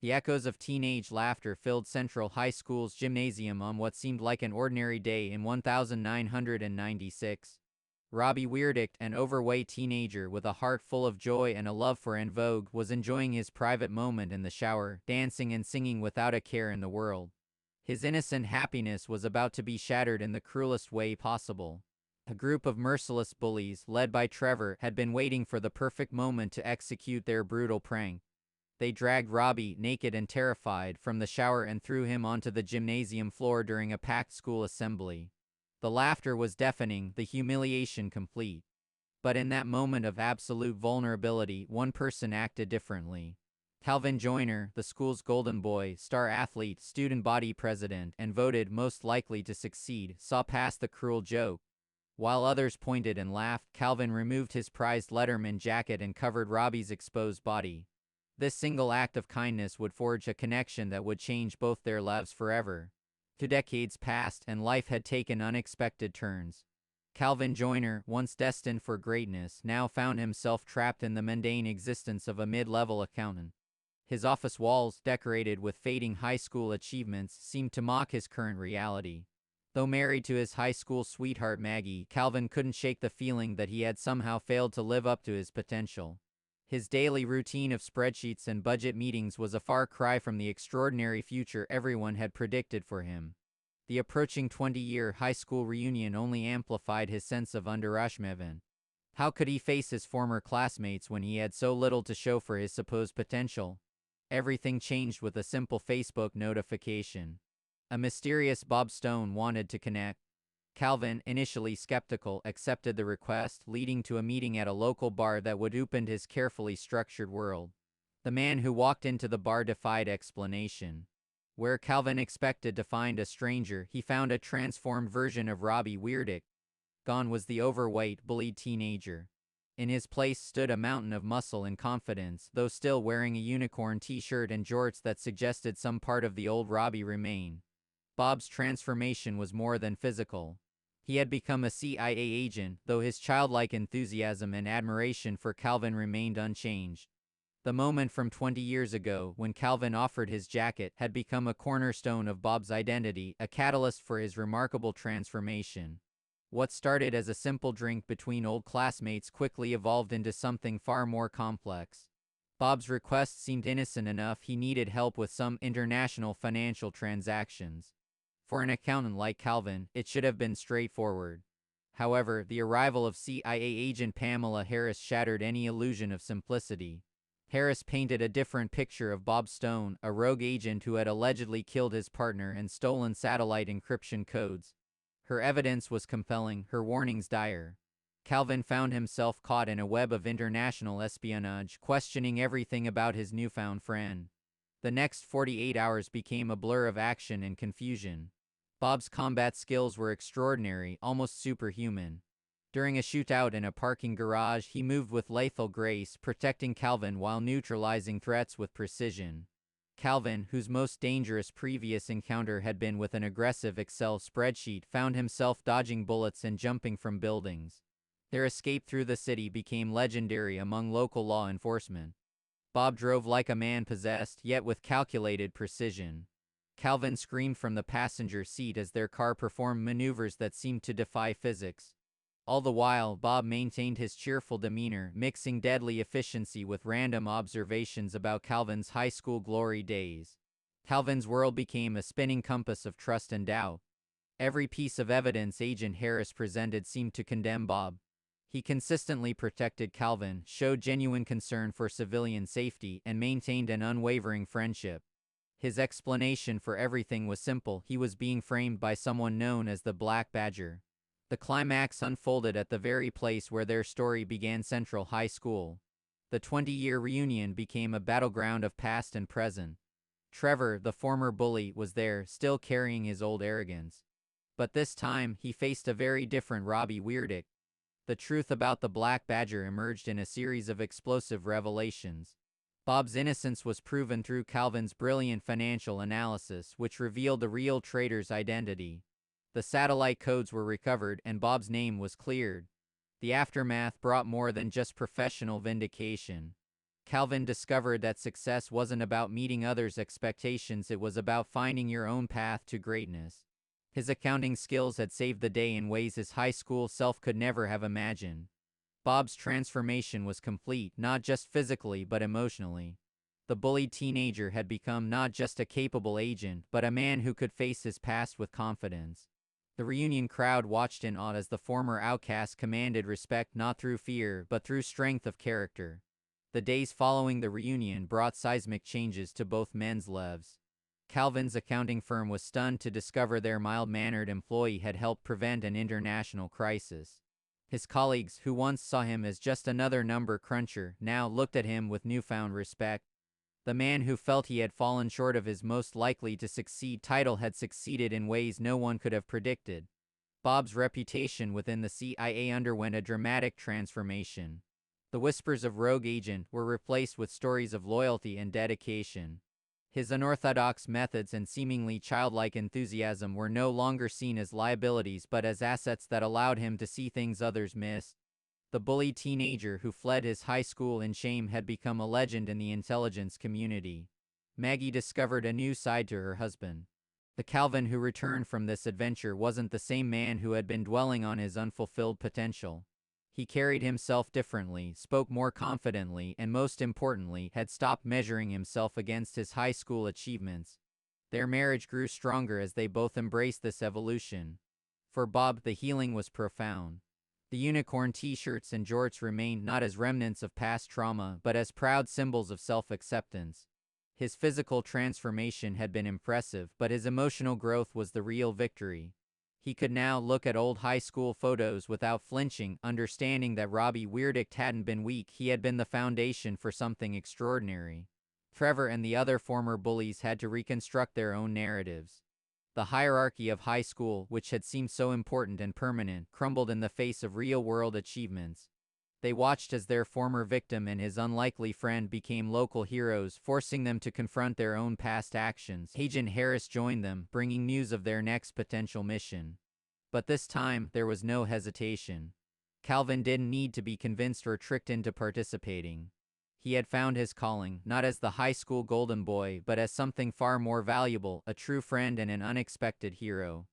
The echoes of teenage laughter filled Central High School's gymnasium on what seemed like an ordinary day in 1996. Robbie Weirdick, an overweight teenager with a heart full of joy and a love for En Vogue, was enjoying his private moment in the shower, dancing and singing without a care in the world. His innocent happiness was about to be shattered in the cruelest way possible. A group of merciless bullies, led by Trevor, had been waiting for the perfect moment to execute their brutal prank. They dragged Robbie, naked and terrified, from the shower and threw him onto the gymnasium floor during a packed school assembly. The laughter was deafening, the humiliation complete. But in that moment of absolute vulnerability, one person acted differently. Calvin Joyner, the school's golden boy, star athlete, student body president, and voted most likely to succeed, saw past the cruel joke. While others pointed and laughed, Calvin removed his prized Letterman jacket and covered Robbie's exposed body. This single act of kindness would forge a connection that would change both their lives forever. 2 decades passed, and life had taken unexpected turns. Calvin Joyner, once destined for greatness, now found himself trapped in the mundane existence of a mid-level accountant. His office walls, decorated with fading high school achievements, seemed to mock his current reality. Though married to his high school sweetheart Maggie, Calvin couldn't shake the feeling that he had somehow failed to live up to his potential. His daily routine of spreadsheets and budget meetings was a far cry from the extraordinary future everyone had predicted for him. The approaching 20-year high school reunion only amplified his sense of underachievement. How could he face his former classmates when he had so little to show for his supposed potential? Everything changed with a simple Facebook notification. A mysterious Bob Stone wanted to connect. Calvin, initially skeptical, accepted the request, leading to a meeting at a local bar that would open his carefully structured world. The man who walked into the bar defied explanation. Where Calvin expected to find a stranger, he found a transformed version of Robbie Weirdick. Gone was the overweight, bullied teenager. In his place stood a mountain of muscle and confidence, though still wearing a unicorn t-shirt and jorts that suggested some part of the old Robbie remained. Bob's transformation was more than physical. He had become a CIA agent, though his childlike enthusiasm and admiration for Calvin remained unchanged. The moment from 20 years ago, when Calvin offered his jacket, had become a cornerstone of Bob's identity, a catalyst for his remarkable transformation. What started as a simple drink between old classmates quickly evolved into something far more complex. Bob's request seemed innocent enough. He needed help with some international financial transactions. For an accountant like Calvin, it should have been straightforward. However, the arrival of CIA agent Pamela Harris shattered any illusion of simplicity. Harris painted a different picture of Bob Stone, a rogue agent who had allegedly killed his partner and stolen satellite encryption codes. Her evidence was compelling, her warnings dire. Calvin found himself caught in a web of international espionage, questioning everything about his newfound friend. The next 48 hours became a blur of action and confusion. Bob's combat skills were extraordinary, almost superhuman. During a shootout in a parking garage, he moved with lethal grace, protecting Calvin while neutralizing threats with precision. Calvin, whose most dangerous previous encounter had been with an aggressive Excel spreadsheet, found himself dodging bullets and jumping from buildings. Their escape through the city became legendary among local law enforcement. Bob drove like a man possessed, yet with calculated precision. Calvin screamed from the passenger seat as their car performed maneuvers that seemed to defy physics. All the while, Bob maintained his cheerful demeanor, mixing deadly efficiency with random observations about Calvin's high school glory days. Calvin's world became a spinning compass of trust and doubt. Every piece of evidence Agent Harris presented seemed to condemn Bob. He consistently protected Calvin, showed genuine concern for civilian safety, and maintained an unwavering friendship. His explanation for everything was simple: he was being framed by someone known as the Black Badger. The climax unfolded at the very place where their story began, Central High School. The 20-year reunion became a battleground of past and present. Trevor, the former bully, was there, still carrying his old arrogance. But this time, he faced a very different Robbie Weirdick. The truth about the Black Badger emerged in a series of explosive revelations. Bob's innocence was proven through Calvin's brilliant financial analysis, which revealed the real traitor's identity. The satellite codes were recovered, and Bob's name was cleared. The aftermath brought more than just professional vindication. Calvin discovered that success wasn't about meeting others' expectations, it was about finding your own path to greatness. His accounting skills had saved the day in ways his high school self could never have imagined. Bob's transformation was complete, not just physically but emotionally. The bullied teenager had become not just a capable agent, but a man who could face his past with confidence. The reunion crowd watched in awe as the former outcast commanded respect not through fear, but through strength of character. The days following the reunion brought seismic changes to both men's lives. Calvin's accounting firm was stunned to discover their mild-mannered employee had helped prevent an international crisis. His colleagues, who once saw him as just another number cruncher, now looked at him with newfound respect. The man who felt he had fallen short of his most likely to succeed title had succeeded in ways no one could have predicted. Bob's reputation within the CIA underwent a dramatic transformation. The whispers of rogue agent were replaced with stories of loyalty and dedication. His unorthodox methods and seemingly childlike enthusiasm were no longer seen as liabilities but as assets that allowed him to see things others missed. The bullied teenager who fled his high school in shame had become a legend in the intelligence community. Maggie discovered a new side to her husband. The Calvin who returned from this adventure wasn't the same man who had been dwelling on his unfulfilled potential. He carried himself differently, spoke more confidently, and most importantly, had stopped measuring himself against his high school achievements. Their marriage grew stronger as they both embraced this evolution. For Bob, the healing was profound. The unicorn t-shirts and jorts remained not as remnants of past trauma, but as proud symbols of self-acceptance. His physical transformation had been impressive, but his emotional growth was the real victory. He could now look at old high school photos without flinching, understanding that Robbie Weirdicht hadn't been weak, he had been the foundation for something extraordinary. Trevor and the other former bullies had to reconstruct their own narratives. The hierarchy of high school, which had seemed so important and permanent, crumbled in the face of real-world achievements. They watched as their former victim and his unlikely friend became local heroes, forcing them to confront their own past actions. Agent Harris joined them, bringing news of their next potential mission. But this time, there was no hesitation. Calvin didn't need to be convinced or tricked into participating. He had found his calling, not as the high school golden boy, but as something far more valuable, a true friend and an unexpected hero.